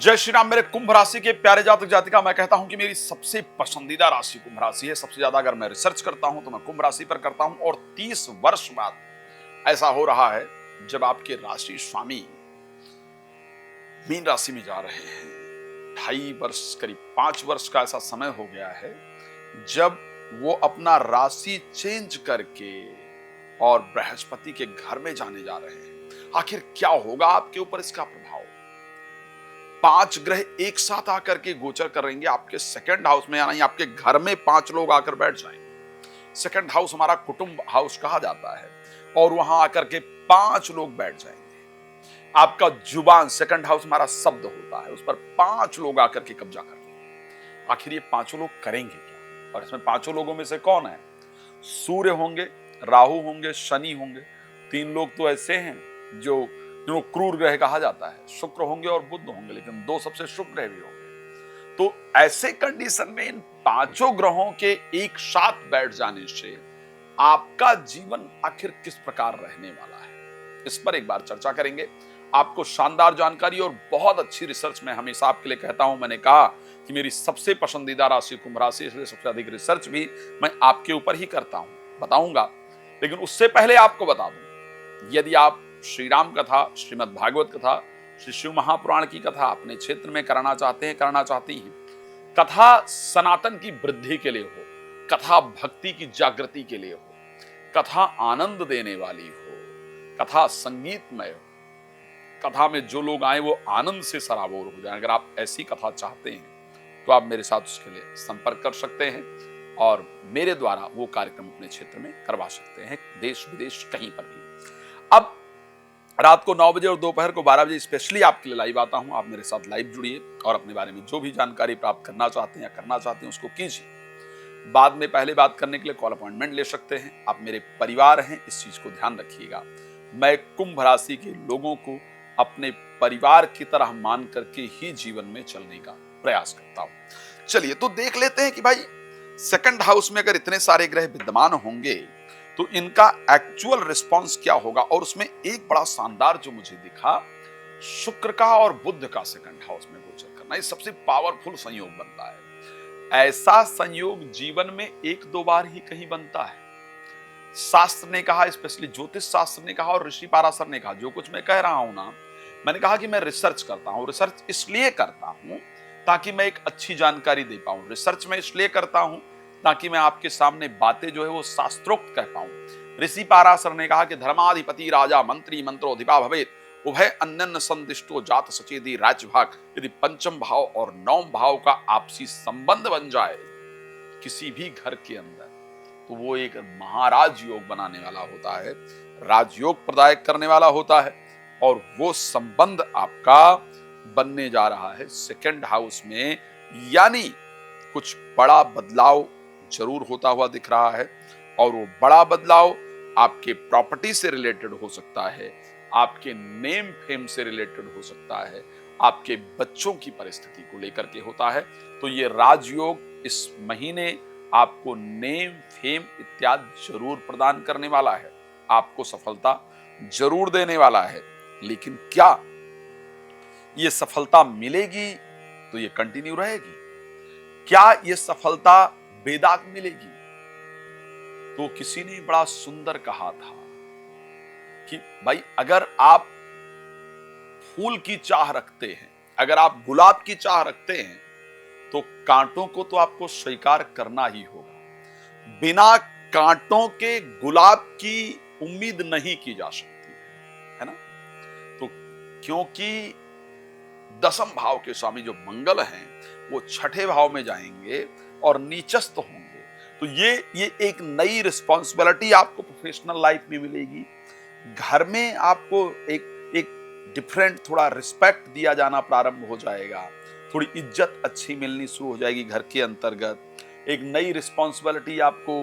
जय श्री राम। मेरे कुंभ राशि के प्यारे जातक जातिका, मैं कहता हूं कि मेरी सबसे पसंदीदा राशि कुंभ राशि है। सबसे ज्यादा अगर मैं रिसर्च करता हूं तो मैं कुंभ राशि पर करता हूं। और 30 वर्ष बाद ऐसा हो रहा है जब आपके राशि स्वामी मीन राशि में जा रहे हैं। 2.5 वर्ष, करीब 5 वर्ष का ऐसा समय हो गया है जब वो अपना राशि चेंज करके और बृहस्पति के घर में जाने जा रहे हैं। आखिर क्या होगा आपके ऊपर इसका प्रभाव? 5 ग्रह एक साथ आकर के गोचर करेंगे आपके सेकंड हाउस में, यानी आपके घर में 5 लोग आकर बैठ जाएंगे। सेकंड हाउस हमारा कुटुंब हाउस कहा जाता है, और वहां आकर के 5 लोग बैठ जाएंगे। आपका जुबान, सेकंड हाउस हमारा शब्द होता है, उस पर 5 लोग आकर के कब्जा कर लेंगे। आखिर ये 5 लोग करेंगे क्या? और इसमें 5 लोगों में से कौन है? सूर्य होंगे, राहु होंगे, शनि होंगे। 3 लोग तो ऐसे हैं जो क्रूर ग्रह कहा जाता है। शुक्र होंगे और बुध होंगे, लेकिन 2 सबसे शुभ ग्रह भी होंगे। तो ऐसे कंडीशन में इन 5 ग्रहों के एक साथ बैठ जाने से आपका जीवन आखिर किस प्रकार रहने वाला है, इस पर एक बार चर्चा करेंगे। आपको शानदार जानकारी और बहुत अच्छी रिसर्च मैं हमेशा आपके लिए कहता हूं। मैंने कहा कि मेरी सबसे पसंदीदा राशि कुंभ राशि, इसलिए सबसे अधिक रिसर्च भी मैं आपके ऊपर ही करता हूं, बताऊंगा। लेकिन उससे पहले आपको बता दूं, यदि आप श्री राम कथा, श्रीमद् भागवत कथा, श्री शिव महापुराण की कथा अपने क्षेत्र में कराना चाहते हैं, कराना चाहती हैं, कथा सनातन की वृद्धि के लिए हो, कथा भक्ति की जागृति के लिए हो, कथा आनंद देने वाली हो, कथा संगीतमय हो, कथा में जो लोग आए वो आनंद से सराबोर हो जाए, अगर आप ऐसी कथा चाहते हैं तो आप मेरे साथ उसके लिए संपर्क कर सकते हैं और मेरे द्वारा वो कार्यक्रम अपने क्षेत्र में करवा सकते हैं, देश विदेश कहीं पर भी। अब रात को 9 बजे और दोपहर को 12 बजे स्पेशली आपके लिए लाइव आता हूं। आप मेरे साथ लाइव जुड़िए और अपने बारे में जो भी जानकारी प्राप्त करना चाहते हैं या करना चाहते हैं उसको कीजिए। बाद में पहले बात करने के लिए कॉल अपॉइंटमेंट ले सकते हैं। आप मेरे परिवार हैं, इस चीज को ध्यान रखिएगा। मैं कुंभ राशि के लोगों को अपने परिवार की तरह मान करके ही जीवन में चलने का प्रयास करता हूं। चलिए तो देख लेते हैं कि भाई सेकंड हाउस में अगर इतने सारे ग्रह विद्यमान होंगे तो इनका एक्चुअल रिस्पॉन्स क्या होगा। और उसमें एक बड़ा शानदार जो मुझे दिखा, शुक्र का और बुध का सेकंड हाउस में गोचर करना, ये सबसे पावरफुल संयोग बनता है। ऐसा संयोग जीवन में 1-2 बार ही कहीं बनता है। शास्त्र ने कहा, स्पेशली ज्योतिष शास्त्र ने कहा और ऋषि पाराशर ने कहा, जो कुछ मैं कह रहा हूं ना, मैंने कहा कि मैं रिसर्च करता हूं। रिसर्च इसलिए करता हूं ताकि मैं एक अच्छी जानकारी दे पाऊं। रिसर्च में इसलिए करता हूं ताकि मैं आपके सामने बातें जो है वो शास्त्रोक्त कह पाऊं। ऋषि पाराशर ने कहा कि धर्माधिपति राजा मंत्री मंत्रोधिपा भवेत, उभय अन्यन्न संदिष्टो जात सचेदी राज्यभाग। यदि पंचम भाव और 9 भाव का आपसी संबंध बन जाए किसी भी घर के अंदर, तो वो एक महाराज योग बनाने वाला होता है, राजयोग प्रदायक करने वाला होता है। और वो संबंध आपका बनने जा रहा है सेकंड हाउस में, यानी कुछ बड़ा बदलाव जरूर होता हुआ दिख रहा है। और वो बड़ा बदलाव आपके प्रॉपर्टी से रिलेटेड हो सकता है, आपके नेम फेम से रिलेटेड हो सकता है, आपके बच्चों की परिस्थिति को लेकर के होता है। तो ये राजयोग इस महीने आपको नेम फेम इत्यादि जरूर प्रदान करने वाला है, आपको सफलता जरूर देने वाला है। लेकिन क्या ये सफलता मिलेगी तो ये कंटिन्यू रहेगी? क्या ये सफलता बेदाग मिलेगी? तो किसी ने बड़ा सुंदर कहा था कि भाई अगर आप फूल की चाह रखते हैं, अगर आप गुलाब की चाह रखते हैं, तो कांटों को तो आपको स्वीकार करना ही होगा। बिना कांटों के गुलाब की उम्मीद नहीं की जा सकती है ना। तो क्योंकि 10वें भाव के स्वामी जो मंगल हैं वो 6ठे भाव में जाएंगे और नीचस्थ होंगे, तो ये एक नई रिस्पॉन्सिबिलिटी आपको प्रोफेशनल लाइफ में मिलेगी। घर में आपको एक डिफरेंट थोड़ा रिस्पेक्ट दिया जाना प्रारंभ हो जाएगा, थोड़ी इज्जत अच्छी मिलनी शुरू हो जाएगी घर के अंतर्गत। एक नई रिस्पॉन्सिबिलिटी आपको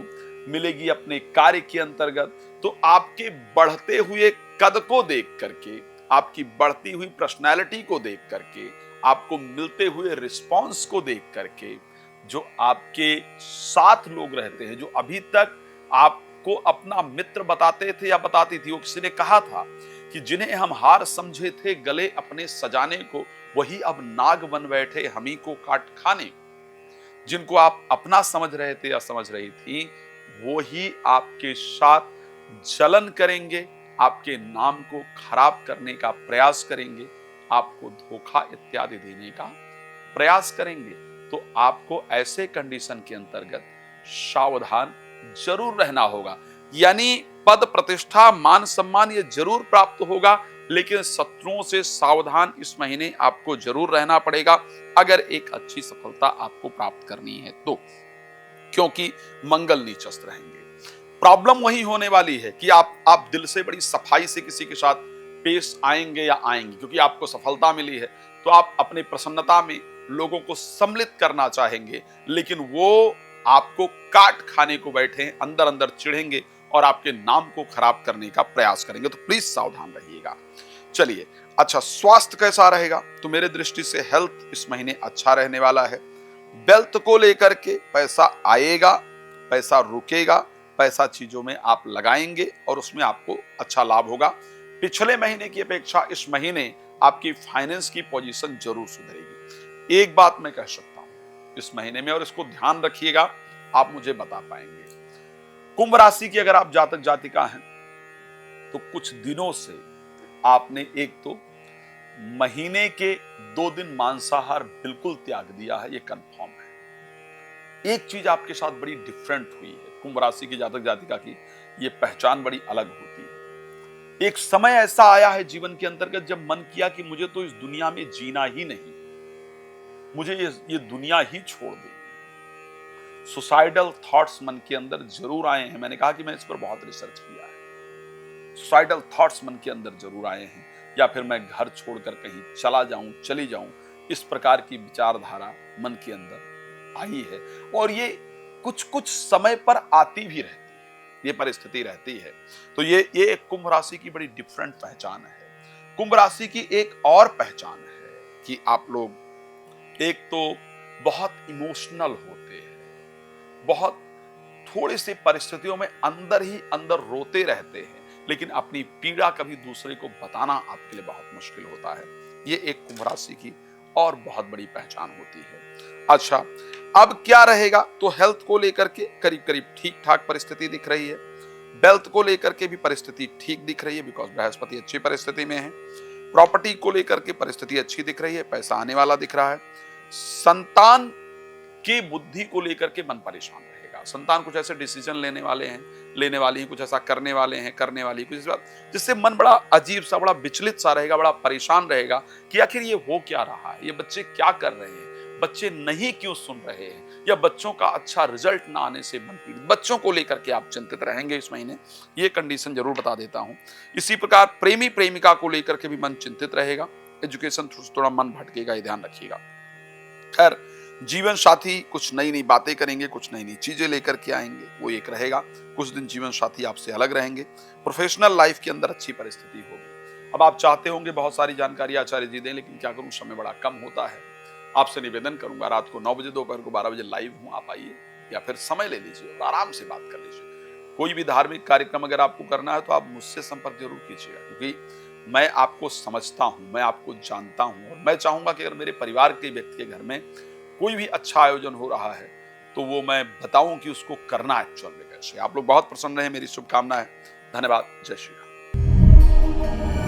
मिलेगी अपने कार्य के अंतर्गत। तो आपके बढ़ते हुए कद को देख करके, आपकी बढ़ती हुई पर्सनैलिटी को देख करके, आपको मिलते हुए रिस्पॉन्स को देख करके, जो आपके साथ लोग रहते हैं, जो अभी तक आप को अपना मित्र बताते थे या बताती थी। वो किसी ने कहा था कि जिन्हें हम हार समझे थे गले अपने सजाने को, वही अब नाग बन बैठे हमी को काट खाने। जिनको आप अपना समझ रहे थे या समझ रही थी, वो ही आपके साथ जलन करेंगे, आपके नाम को खराब करने का प्रयास करेंगे, आपको धोखा इत्यादि देने का प्रयास करेंगे। तो आपको ऐसे कंडीशन के अंतर्गत सावधान जरूर रहना होगा। यानी पद प्रतिष्ठा मान सम्मान ये जरूर प्राप्त होगा, लेकिन शत्रुओं से सावधान इस महीने आपको जरूर रहना पड़ेगा अगर एक अच्छी सफलता आपको प्राप्त करनी है तो, क्योंकि मंगल नीचस्थ रहेंगे। प्रॉब्लम वही होने वाली है कि आप दिल से बड़ी सफाई से किसी के साथ पेश आएंगे या आएंगे, क्योंकि आपको सफलता मिली है तो आप अपनी प्रसन्नता में लोगों को सम्मिलित करना चाहेंगे, लेकिन वो आपको काट खाने को बैठे हैं, अंदर अंदर चिढ़ेंगे और आपके नाम को खराब करने का प्रयास करेंगे। तो प्लीज सावधान रहिएगा। चलिए, अच्छा, स्वास्थ्य कैसा रहेगा? तो मेरे दृष्टि से हेल्थ इस महीने अच्छा रहने वाला है। वेल्थ को लेकर के पैसा आएगा, पैसा रुकेगा, पैसा चीजों में आप लगाएंगे और उसमें आपको अच्छा लाभ होगा। पिछले महीने की अपेक्षा इस महीने आपकी फाइनेंस की पोजीशन जरूर सुधरेगी। एक बात मैं कह सकता हूं इस महीने में, और इसको ध्यान रखिएगा, आप मुझे बता पाएंगे। कुंभ राशि की अगर आप जातक जातिका हैं तो कुछ दिनों से आपने एक तो महीने के 2 दिन मांसाहार बिल्कुल त्याग दिया है, ये कंफर्म है। एक चीज आपके साथ बड़ी डिफरेंट हुई है। कुंभ राशि की जातक जातिका की ये पहचान बड़ी अलग होती है। एक समय ऐसा आया है जीवन के अंतर्गत जब मन किया कि मुझे तो इस दुनिया में जीना ही नहीं, मुझे ये दुनिया ही छोड़ दी। सुसाइडल थॉट्स मन के अंदर जरूर आए हैं। मैंने कहा कि मैं इस पर बहुत रिसर्च किया है। सुसाइडल थॉट्स मन के अंदर जरूर आए हैं, या फिर मैं घर छोड़कर कहीं चला जाऊं, चली जाऊं, इस प्रकार की विचारधारा मन के अंदर आई है। और ये कुछ कुछ समय पर आती भी रहती है, ये परिस्थिति रहती है। तो ये एक कुंभ राशि की बड़ी डिफरेंट पहचान है। कुंभ राशि की एक और पहचान है कि आप लोग एक तो बहुत इमोशनल होते हैं, बहुत थोड़ी सी परिस्थितियों में अंदर ही अंदर रोते रहते हैं, लेकिन अपनी पीड़ा कभी दूसरे को बताना आपके लिए बहुत मुश्किल होता है। ये एक कुंभ राशि की और बहुत बड़ी पहचान होती है। अच्छा, अब क्या रहेगा? तो हेल्थ को लेकर के करीब करीब ठीक ठाक परिस्थिति दिख रही है। वेल्थ को लेकर के भी परिस्थिति ठीक दिख रही है, बिकॉज बृहस्पति अच्छी परिस्थिति में है। प्रॉपर्टी को लेकर के परिस्थिति अच्छी दिख रही है, पैसा आने वाला दिख रहा है। संतान की बुद्धि को लेकर के मन परेशान रहेगा। संतान कुछ ऐसे डिसीजन लेने वाले हैं, लेने वाली हैं, कुछ ऐसा करने वाले हैं, करने वाली कुछ, जिससे मन बड़ा अजीब सा, बड़ा विचलित सा रहेगा, बड़ा परेशान रहेगा कि आखिर ये हो क्या रहा है, ये बच्चे क्या कर रहे हैं, बच्चे नहीं क्यों सुन रहे हैं, या बच्चों का अच्छा रिजल्ट ना आने से मन पीड़ित। बच्चों को लेकर के आप चिंतित रहेंगे इस महीने, ये कंडीशन जरूर बता देता हूं। इसी प्रकार प्रेमी प्रेमिका को लेकर के भी मन चिंतित रहेगा। एजुकेशन थोड़ा मन भटकेगा, ये ध्यान रखिएगा। खैर, जीवन साथी कुछ नई नई बातें करेंगे, कुछ नई नई चीजें लेकर के आएंगे, वो एक रहेगा। कुछ दिन जीवन साथी आपसे अलग रहेंगे। प्रोफेशनल लाइफ के अंदर अच्छी परिस्थिति होगी। अब आप चाहते होंगे बहुत सारी जानकारी आचार्य जी दें, लेकिन क्या करूं, समय बड़ा कम होता है। आपसे निवेदन करूंगा, रात को 9 बजे, दोपहर को 12 बजे लाइव हूं, आप आइए, या फिर समय ले लीजिए और आराम से बात कर लीजिए। कोई भी धार्मिक कार्यक्रम अगर आपको करना है तो आप मुझसे संपर्क जरूर कीजिएगा, क्योंकि मैं आपको समझता हूं, मैं आपको जानता हूं, और मैं चाहूंगा कि अगर मेरे परिवार के व्यक्ति के घर में कोई भी अच्छा आयोजन हो रहा है तो वो मैं बताऊं कि उसको करना एक्चुअल में कैसे। आप लोग बहुत प्रसन्न रहे, मेरी शुभकामना है। धन्यवाद। जय श्री राम।